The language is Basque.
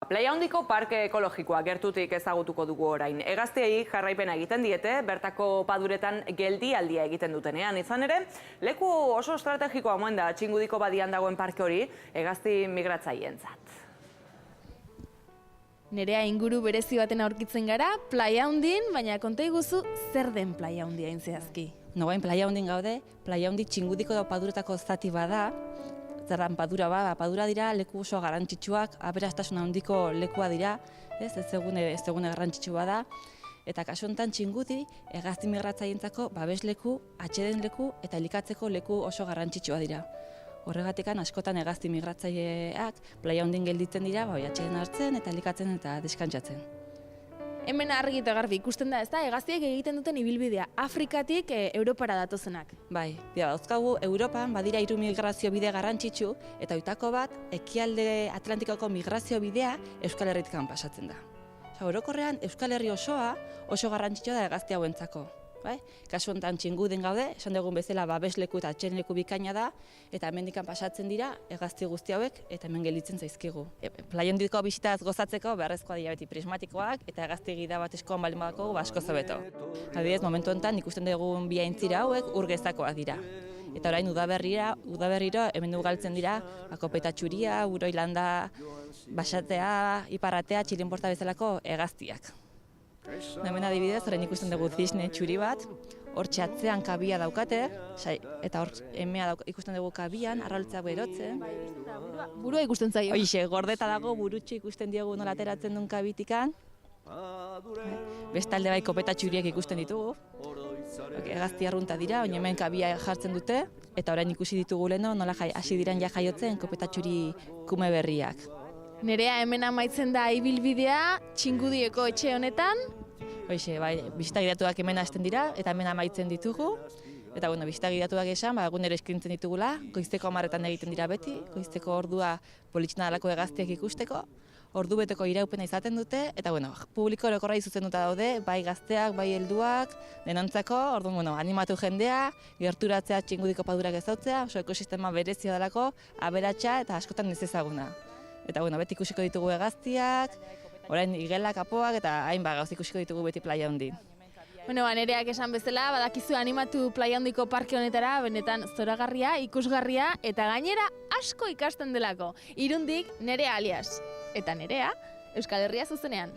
Playa Handiko parke ekologikoa gertutik ezagutuko dugu orain. Hegaztiei jarraipena egiten diete, bertako paduretan geldialdia egiten dutenean. Izan ere, leku oso estrategikoa omen da Txingudiko badian dagoen parke hori, hegazti migratzaileentzat. Nerea inguru berezi baten aurkitzen gara, Playa Handin, baina konta iguzu zer den Playa Handia zehazki. Noain Playa Handin gaude, Playa Handi Txingudiko da paduretako zati bada. Zerran padura padura dira leku oso garrantzitsuak, aberastasun handiko lekua dira, ez egune garrantzitsua da. Eta kasu honetan Txingudi hegazti migratzaileentzako babesleku, atseden leku eta elikatzeko leku oso garrantzitsua dira. Horregatikan askotan hegazti migratzaileak Playa Handin gelditzen dira, atseden hartzen eta elikatzen eta deskantsatzen. Hemen argi eta garbi ikusten da, ezta? Hegaztiek egiten duten ibilbidea Afrikatik Europara datozenak. Bai, dauzkagu Europan badira 3 migrazio bide garrantzitsu eta hoitako bat ekialde Atlantikoko migrazio bidea Euskal Herritik pasatzen da. Orokorrean Euskal Herri osoa oso garrantzitsua da hegazti hauentzako. Bai? Kasu honetan Txingudin gaude, esan dugun bezala babesleku eta atseden-leku bikaina da, eta hemendikan pasatzen dira hegazti guzti hauek eta hemen gelditzen zaizkigu. Playa Handiko bisitaz gozatzeko beharrezkoa dira beti prismatikoak eta hegazti gida bat eskoan baldin badakogu asko hobeto. Adibidez, momentu honetan ikusten dugun bi aintzira hauek urgezakoak dira. Eta orain udaberriro hemen dugu galtzen dira kopeta txuria, uroilanda, basatea, iparratea, txilinporta bezalako hegaztiak. Hemen adibidez, orain ikusten dugu zisne txuri bat, hor txatzean kabia daukate, eta hor emea ikusten dugu kabian, arraultzak berotzen. Burua ikusten zaio. Hoixe, gordeta dago, burutxo ikusten diogu nola ateratzen duen kabitikan. Bestalde bai kopeta txuriek ikusten ditugu. Hegazti arrunta dira, oin hemen kabia jartzen dute, eta orain ikusi ditugu leheno nola hasi diren ja jaiotzen kopeta txuri kume berriak. Nerea hemen amaitzen da ibilbidea Txingudieko etxe honetan. Hoixe, bai, bisita gidatuak hemen hasten dira eta hemen amaitzen ditugu. Eta bisita gidatuak esan, egunero eskintzen ditugula, goizteko 10etan egiten dira beti, goizteko ordua politxena dalako hegaztiak ikusteko, ordu beteko iraupena izaten dute, eta publiko orokorra zuzenduta daude, bai gazteak, bai helduak, denontzako, orduan animatu jendea, gerturatzea Txingudiko padurak ezautzea, oso ekosistema berezia dalako, aberatsa eta askotan ezezaguna. Eta beti ikusiko ditugu hegaztiak, orain igelak, apoak eta hainbat gauz ikusiko ditugu beti Playa Handin. Nereak esan bezala, badakizu animatu Playa Handiko parke honetara, benetan zoragarria, ikusgarria eta gainera asko ikasten delako. Irundik Nerea alias. Eta Nerea, Euskal Herria zuzenean.